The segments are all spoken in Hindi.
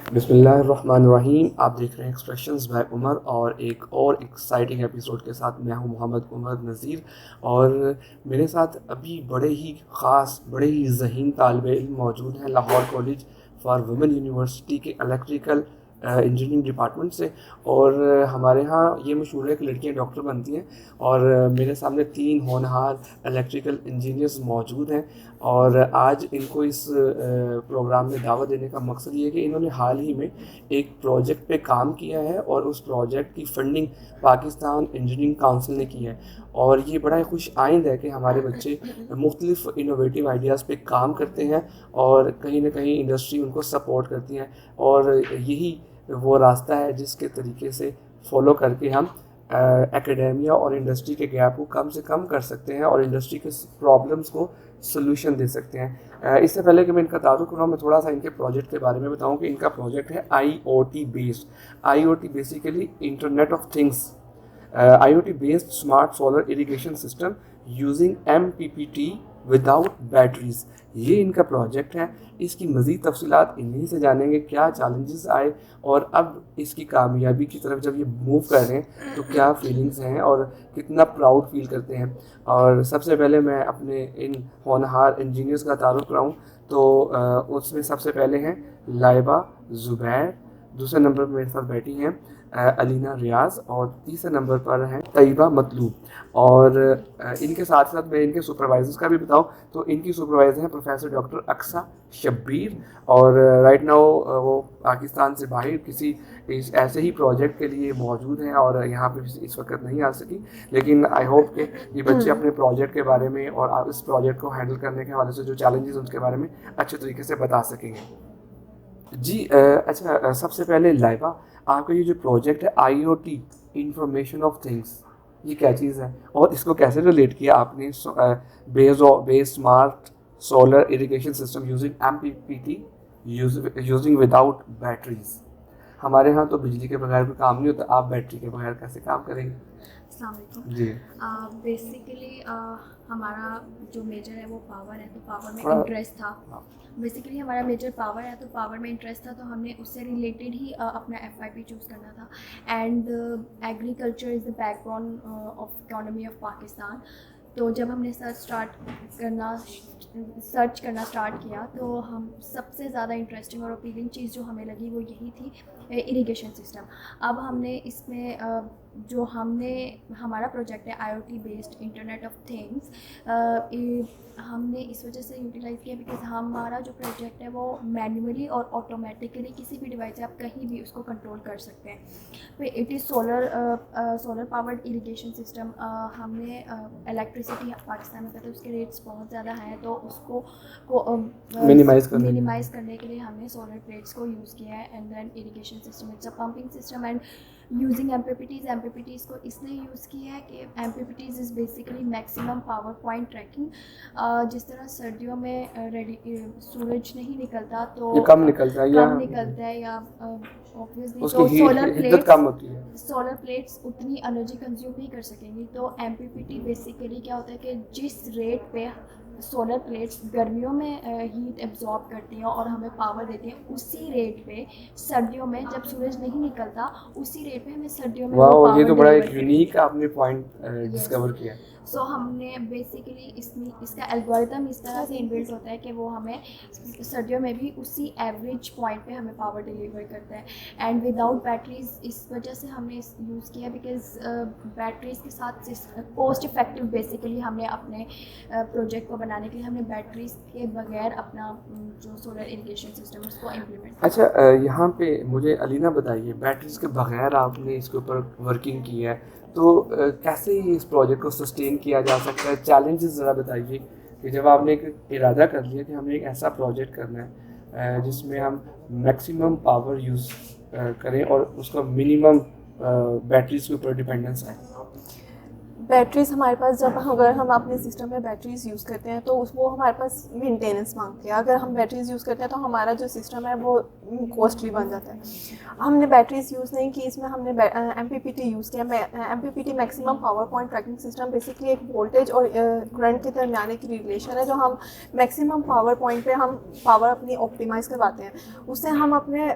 बिस्मिल्लाहिर्रहमानिर्रहीम। आप देख रहे हैं एक्सप्रेशंस बाय उमर और एक और एक्साइटिंग एपिसोड के साथ मैं हूं मोहम्मद उमर नज़ीर। और मेरे साथ अभी बड़े ही ख़ास बड़े ही ज़हीन तालिब इल्म मौजूद हैं Lahore college for women university के इलेक्ट्रिकल इंजीनियरिंग डिपार्टमेंट से। और हमारे यहाँ ये मशहूर है कि लड़कियाँ डॉक्टर बनती हैं। और मेरे सामने 3 होनहार इलेक्ट्रिकल इंजीनियर्स मौजूद हैं। और आज इनको इस प्रोग्राम में दावत देने का मकसद ये है कि इन्होंने हाल ही में एक प्रोजेक्ट पे काम किया है और उस प्रोजेक्ट की फंडिंग पाकिस्तान इंजीनियरिंग काउंसिल ने की है। और ये बड़ा खुश आइंद है कि हमारे बच्चे मुख्तलिफ इनोवेटिव आइडियाज़ पे काम करते हैं और कहीं ना कहीं इंडस्ट्री उनको सपोर्ट करती है। और यही वो रास्ता है जिसके तरीके से फॉलो करके हम एकेडेमिया और इंडस्ट्री के गैप को कम से कम कर सकते हैं और इंडस्ट्री के प्रॉब्लम्स को सोल्यूशन दे सकते हैं। इससे पहले कि मैं इनका तारुफ कराऊँ, मैं थोड़ा सा इनके प्रोजेक्ट के बारे में बताऊँ कि इनका प्रोजेक्ट है IoT based. IoT basically internet of things, IoT based smart solar irrigation system using MPPT without batteries. ये इनका प्रोजेक्ट है। इसकी मज़ीद तफसीलात इन्हीं से जानेंगे, क्या चैलेंजेस आए और अब इसकी कामयाबी की तरफ जब ये मूव कर रहे हैं तो क्या फीलिंग्स हैं और कितना प्राउड फील करते हैं। और सबसे पहले मैं अपने इन होनहार इंजीनियर्स का तारुफ कराऊँ तो उसमें सबसे पहले हैं लाइबा ज़ुबैर, दूसरे नंबर पर मेरे साथ बैठी हैं अलीना रियाज और तीसरे नंबर पर हैं तैयबा मतलूब। और इनके साथ साथ मैं इनके सुपरवाइजर्स का भी बताऊं तो इनकी सुपरवाइजर हैं प्रोफेसर डॉक्टर अक्सा शब्बीर। और राइट नाउ वो पाकिस्तान से बाहर किसी ऐसे ही प्रोजेक्ट के लिए मौजूद हैं और यहाँ पे इस वक्त नहीं आ सकी। लेकिन आई होप कि ये बच्चे अपने प्रोजेक्ट के बारे में और इस प्रोजेक्ट को हैंडल करने के हवाले से जो चैलेंजेस उसके बारे में अच्छे तरीके से बता सकेंगे। जी अच्छा, सबसे पहले लाइबा, आपका ये जो प्रोजेक्ट है IoT इंफॉर्मेशन ऑफ थिंग्स, ये क्या चीज़ है और इसको कैसे रिलेट किया आपने base smart solar irrigation system using MPPT using without batteries. हमारे यहाँ तो बिजली के बगैर कोई काम नहीं होता, आप बैटरी के बगैर कैसे काम करेंगे? अस्सलाम वालेकुम। जी बेसिकली हमारा जो मेजर है वो पावर है, तो पावर में थोड़ा इंटरेस्ट था। बेसिकली हमारा मेजर पावर है, तो पावर में इंटरेस्ट था, तो हमने उससे रिलेटेड ही अपना FYP चूज़ करना था। And agriculture is the backbone of economy of Pakistan. तो जब हमने सर्च करना स्टार्ट किया तो हम सबसे ज़्यादा इंटरेस्टिंग और अपीलिंग चीज़ जो हमें लगी वो यही थी, इरिगेशन सिस्टम। अब हमने इसमें जो हमारा प्रोजेक्ट है IoT based internet of things, हमने इस वजह से यूटिलाइज़ किया बिकॉज हमारा जो प्रोजेक्ट है वो मैन्युअली और ऑटोमेटिकली किसी भी डिवाइस से आप कहीं भी उसको कंट्रोल कर सकते हैं। तो it is solar powered irrigation system. हमने इलेक्ट्रिसिटी पाकिस्तान में कहते हैं उसके रेट्स बहुत ज़्यादा हैं, तो उसको मिनिमाइज़ करने के लिए हमने सोलर प्लेट्स को यूज़ किया है। And then irrigation system, it's a pumping system and using MPPTs को इसलिए यूज़ किया है कि MPPTs is basically maximum power point tracking. जिस तरह सर्दियों में सूरज नहीं निकलता तो ये कम निकलता है या ऑब्वियसली उसकी तो कम होती है। सोलर प्लेट्स उतनी एनर्जी कंज्यूम नहीं कर सकेंगी। तो MPPT बेसिकली क्या होता है कि जिस रेट पे सोलर प्लेट्स गर्मियों में हीट एब्जॉर्ब करती हैं और हमें पावर देती हैं, उसी रेट पे सर्दियों में जब सूरज नहीं निकलता उसी रेट पे हमें सर्दियों में वाह, ये तो बड़ा एक यूनिक आपने पॉइंट डिस्कवर किया। सो हमने बेसिकली इसका एल्गोरिथम इस तरह से इनबिल्ट होता है कि वो हमें सर्दियों में भी उसी एवरेज पॉइंट पे हमें पावर डिलीवर करता है। एंड विदाउट बैटरीज इस वजह से हमने यूज़ किया बिकॉज बैटरीज के साथ कॉस्ट इफेक्टिव बेसिकली हमने अपने प्रोजेक्ट को बनाने के लिए हमने बैटरीज के बगैर अपना जो सोलर इरिगेशन सिस्टम उसको इम्प्लीमेंट। अच्छा, यहाँ पे मुझे अलीना बताइए, बैटरीज के बगैर आपने इसके ऊपर वर्किंग की है तो कैसे इस प्रोजेक्ट को सस्टेन किया जा सकता है? चैलेंजेस ज़रा बताइए कि जब आपने एक इरादा कर लिया कि हमने एक ऐसा प्रोजेक्ट करना है जिसमें हम मैक्सिमम पावर यूज़ करें और उसका मिनिमम बैटरीज के ऊपर डिपेंडेंस है। बैटरीज़ हमारे पास अगर हम अपने सिस्टम में बैटरीज़ यूज़ करते हैं तो वो हमारे पास मेंटेनेंस मांगती है। अगर हम बैटरीज़ यूज़ करते हैं तो हमारा जो सिस्टम है वो कॉस्टली बन जाता है। हमने बैटरीज यूज़ नहीं की, इसमें हमने MPPT यूज़ किया। MPPT maximum power point tracking system basically एक वोल्टेज और करंट के दरमियान एक रिलेशन है, जो हम मैक्सिमम पावर पॉइंट पे हम पावर अपनी ऑप्टिमाइज़ करवाते हैं। उससे हम अपने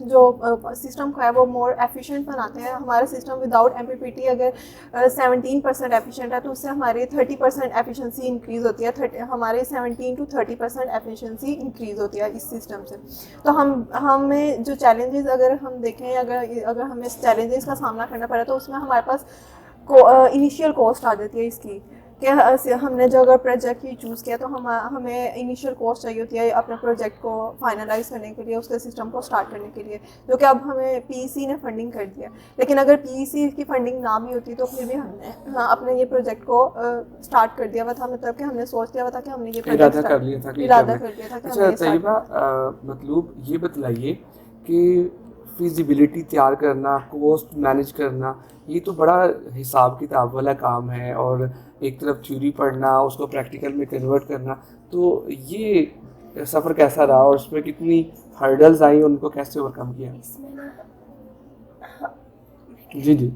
जो सिस्टम को है वो मोर एफिशिएंट बनाते हैं। हमारा सिस्टम विदाउट MPPT अगर 17% एफिशिएंट है तो उससे हमारी 30% एफिशिएंसी इंक्रीज़ होती है। हमारे 17 to 30% एफिशिएंसी इंक्रीज़ होती है इस सिस्टम से। तो हमें जो चैलेंजेस अगर हम देखें, अगर हमें इस चैलेंजेस का सामना करना पड़ा तो उसमें हमारे पास इनिशियल कॉस्ट आ जाती है इसकी, कि हमने जो अगर प्रोजेक्ट ही चूज़ किया तो हमें इनिशियल कॉस्ट चाहिए होती है अपने प्रोजेक्ट को फाइनलाइज करने के लिए, उसके सिस्टम को स्टार्ट करने के लिए, जो कि अब हमें PEC ने फंडिंग कर दिया। लेकिन अगर PEC की फंडिंग ना भी होती तो फिर भी हमने अपने ये प्रोजेक्ट को स्टार्ट कर दिया हुआ था, मतलब कि हमने सोच लिया हुआ था कि हमने ये इरादा कर लिया था कि अच्छा तैयबा, मतलब ये बतलाइए कि फिजिबिलिटी तैयार करना, कॉस्ट मैनेज करना, ये तो बड़ा हिसाब किताब वाला काम है, और एक तरफ थ्योरी पढ़ना, उसको प्रैक्टिकल में कन्वर्ट करना, तो ये सफ़र कैसा रहा और उसमें कितनी हर्डल्स आई, उनको कैसे ओवरकम किया? इसमें ना जी जी,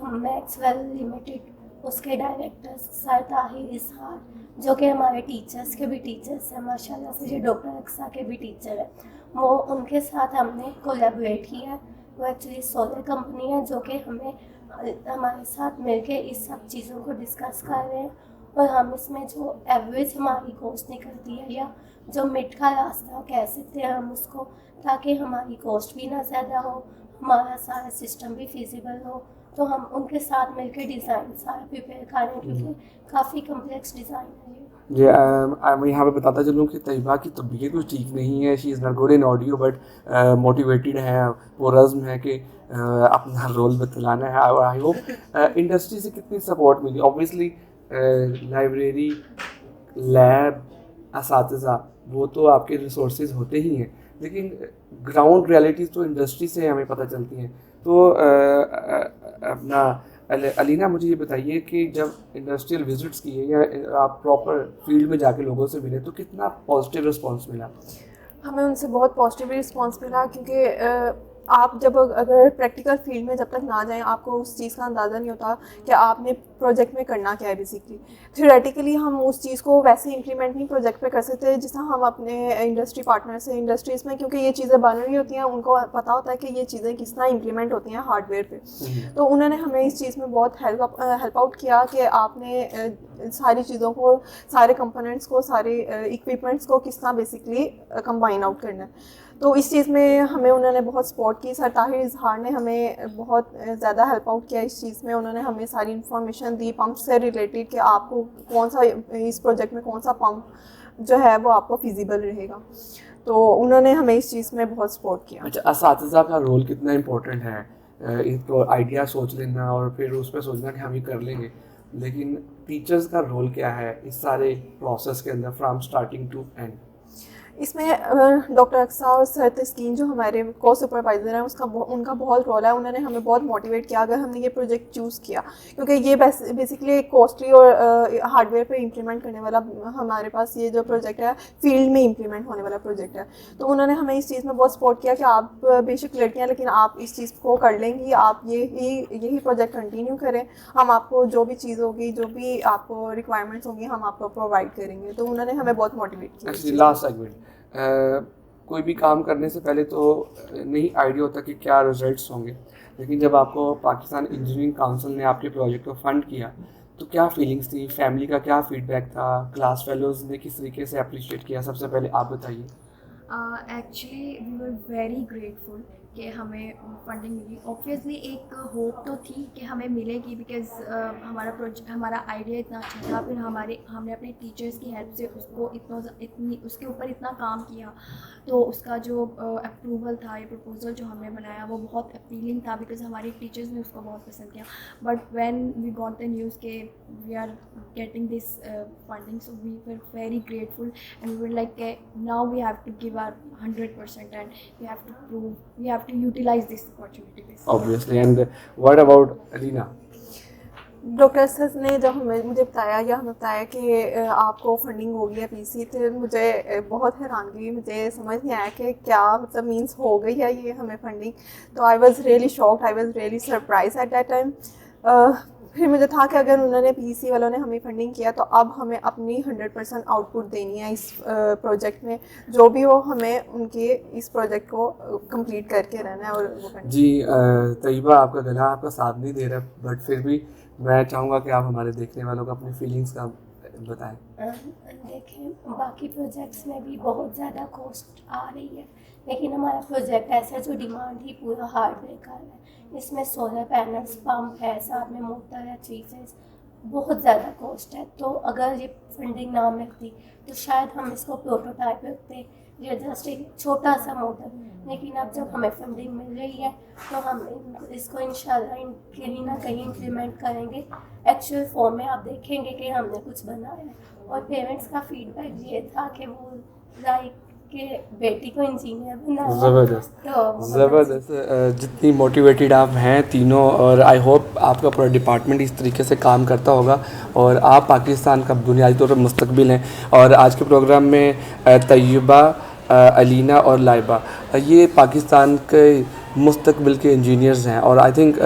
मैक्सवेल लिमिटेड उसके डायरेक्टर सर ताहिर इसहार, जो कि हमारे टीचर्स के भी टीचर्स हैं माशाल्लाह से, जो डॉक्टर अक्सा के भी टीचर हैं, वो उनके साथ हमने कोलैबोरेट किया है। वो एक्चुअली सोलर कंपनी है जो कि हमारे साथ मिलके इस सब चीज़ों को डिस्कस कर रहे हैं, और हम इसमें जो एवरेज हमारी कॉस्ट निकलती है, या जो मिड का रास्ता कह सकते हैं हम उसको, ताकि हमारी कॉस्ट भी ना ज़्यादा हो, हमारा सारा सिस्टम भी फिजिबल हो, तो हम उनके साथ मिलकर डिज़ाइन सारा प्रिपेयर कर रहे हैं, क्योंकि काफ़ी कम्प्लेक्स डिज़ाइन है ये। जी, मैं यहाँ पे बताता चलूँ कि तैयबा की तबीयत कुछ ठीक नहीं है। She is not good in audio, but motivated है, पुरज़्म है कि अपना रोल बतलाना है। और आई होप इंडस्ट्री से कितनी सपोर्ट मिली। ऑब्वियसली लाइब्रेरी, लैब, असातिज़ा, वो तो आपके रिसोर्सेज होते ही हैं, लेकिन ग्राउंड रियलिटीज़ तो इंडस्ट्री से हमें पता चलती हैं। तो अपना अलीना, मुझे ये बताइए कि जब इंडस्ट्रियल विजिट्स किए या आप प्रॉपर फील्ड में जाके लोगों से मिले, तो कितना पॉजिटिव रिस्पांस मिला? हमें उनसे बहुत पॉजिटिव रिस्पांस मिला, क्योंकि आप जब अगर प्रैक्टिकल फील्ड में जब तक ना जाएं, आपको उस चीज़ का अंदाज़ा नहीं होता कि आपने प्रोजेक्ट में करना क्या है। बेसिकली थ्योरेटिकली हम उस चीज़ को वैसे इंप्लीमेंट नहीं प्रोजेक्ट पे कर सकते जिस तरह हम अपने इंडस्ट्री पार्टनर से, इंडस्ट्रीज़ में, क्योंकि ये चीज़ें बन रही होती हैं, उनको पता होता है कि ये चीज़ें किस तरह इंप्लीमेंट होती हैं हार्डवेयर पे। तो उन्होंने हमें इस चीज़ में बहुत हेल्प आउट किया कि आपने सारी चीज़ों को, सारे कंपोनेंट्स को, सारे इक्विपमेंट्स को किस तरह बेसिकली कंबाइन आउट करना है। तो इस चीज़ में हमें उन्होंने बहुत सपोर्ट की। सर ताहिर इजहार ने हमें बहुत ज़्यादा हेल्प आउट किया इस चीज़ में। उन्होंने हमें सारी इन्फॉर्मेशन दी पंप से रिलेटेड, कि आपको कौन सा इस प्रोजेक्ट में कौन सा पंप जो है वो आपको फिजिबल रहेगा। तो उन्होंने हमें इस चीज़ में बहुत सपोर्ट किया। अच्छा, असातिज़ा का रोल कितना इम्पोर्टेंट है? एक आइडिया सोच लेना और फिर उस पर सोचना कि हम ये कर लेंगे, लेकिन टीचर्स का रोल क्या है इस सारे प्रोसेस के अंदर, फ्रॉम स्टार्टिंग टू एंड? इसमें डॉक्टर अक्सा और सर तस्कीन जो हमारे को सुपरवाइज़र हैं, उनका बहुत रोल है। उन्होंने हमें बहुत मोटिवेट किया अगर हमने ये प्रोजेक्ट चूज़ किया, क्योंकि ये बेसिकली एक कॉस्टली और हार्डवेयर पे इंप्लीमेंट करने वाला, हमारे पास ये जो प्रोजेक्ट है फील्ड में इंप्लीमेंट होने वाला प्रोजेक्ट है। तो उन्होंने हमें इस चीज़ में बहुत सपोर्ट किया कि आप बेशक लड़कियाँ, लेकिन आप इस चीज़ को कर लेंगी, आप यही प्रोजेक्ट कंटिन्यू करें, हम आपको जो भी चीज़ होगी, जो भी आपको रिक्वायरमेंट्स होंगी, हम आपको प्रोवाइड करेंगे। तो उन्होंने हमें बहुत मोटिवेट किया। लास्ट सेगमेंट, कोई भी काम करने से पहले तो नहीं आइडिया होता कि क्या रिजल्ट्स होंगे, लेकिन जब आपको पाकिस्तान इंजीनियरिंग काउंसिल ने आपके प्रोजेक्ट को फंड किया, तो क्या फीलिंग्स थी? फैमिली का क्या फीडबैक था? क्लास फेलोज़ ने किस तरीके से अप्रिशिएट किया? सबसे पहले आप बताइए। Actually we were very grateful कि हमें फंडिंग मिली। ऑब्वियसली एक होप तो थी कि हमें मिलेगी, बिकॉज़ हमारा आइडिया इतना अच्छा था। फिर हमने अपने टीचर्स की हेल्प से उसके ऊपर इतना काम किया, तो उसका जो अप्रूवल था, ये प्रपोज़ल जो हमने बनाया वो बहुत अपीलिंग था, बिकॉज़ हमारे टीचर्स ने उसको बहुत पसंद किया। But when we got the news के we are getting this funding, so we were very grateful and we were like now we have to give our 100% and we have to prove, we have to utilize this opportunity. Obviously. And what about Alina? Doctor sir ने जब मुझे बताया या हमें बताया कि आपको फंडिंग हो गई है पीसी, तो मुझे बहुत हैरानगी, मुझे समझ नहीं आया कि क्या मतलब मींस हो गई है ये हमें फंडिंग। तो I was really shocked, I was really surprise at that time. फिर मुझे था कि अगर उन्होंने पीसी वालों ने हमें फंडिंग किया तो अब हमें अपनी 100% आउटपुट देनी है इस प्रोजेक्ट में, जो भी हो हमें उनके इस प्रोजेक्ट को कंप्लीट करके रहना है। और वो जी तैयबा, आपका गला आपका साथ नहीं दे रहा, बट फिर भी मैं चाहूँगा कि आप हमारे देखने वालों को अपनी फीलिंग्स का बताएं। देखें, बाकी प्रोजेक्ट्स में भी बहुत ज़्यादा कॉस्ट आ रही है, लेकिन हमारा प्रोजेक्ट ऐसा जो डिमांड ही पूरा हार्डवेयर का है। इसमें सोलर पैनल्स, पंप है, साथ में मोटर है, 3 फेज, बहुत ज़्यादा कॉस्ट है। तो अगर ये फंडिंग ना मिलती तो शायद हम इसको प्रोटोटाइप रखते, ये जस्ट एक छोटा सा मोटर। लेकिन अब जब हमें फंडिंग मिल रही है तो हम इसको इंशाल्लाह कहीं ना कहीं इम्प्लीमेंट करेंगे एक्चुअल फॉर्म में। आप देखेंगे कि हमने कुछ बनाया है। और पेरेंट्स का फीडबैक ये था कि वो लाइक कि बेटी को इंजीनियर बनाया। ज़बरदस्त जितनी मोटिवेटेड आप हैं तीनों, और आई होप आपका पूरा डिपार्टमेंट इस तरीके से काम करता होगा और आप पाकिस्तान का बुनियादी तौर पर मुस्तकबिल हैं। और आज के प्रोग्राम में तैयबा, अलीना और लाइबा ये पाकिस्तान के मुस्तकबिल के इंजीनियर्स हैं, और आई थिंक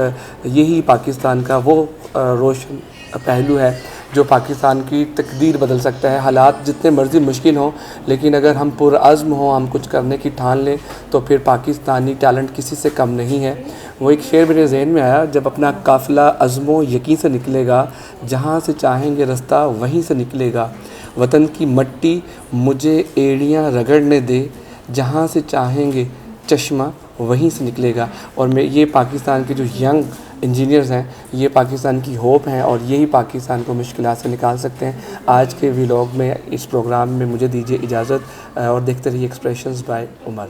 यही पाकिस्तान का वो रोशन पहलू है जो पाकिस्तान की तकदीर बदल सकता है। हालात जितने मर्ज़ी मुश्किल हों, लेकिन अगर हम पुरअज़्म हों, हम कुछ करने की ठान लें, तो फिर पाकिस्तानी टैलेंट किसी से कम नहीं है। वो एक शेर मेरे जहन में आया, जब अपना काफ़िला अज़्मो यकीन से निकलेगा, जहाँ से चाहेंगे रास्ता वहीं से निकलेगा। वतन की मट्टी मुझे एड़ियाँ रगड़ने दे, जहाँ से चाहेंगे चश्मा वहीं से निकलेगा। और मैं ये पाकिस्तान के जो यंग इंजीनियर्स हैं, ये पाकिस्तान की होप हैं, और यही पाकिस्तान को मुश्किलात से निकाल सकते हैं। आज के व्लॉग में, इस प्रोग्राम में मुझे दीजिए इजाज़त, और देखते रहिए एक्सप्रेशंस बाय उमर।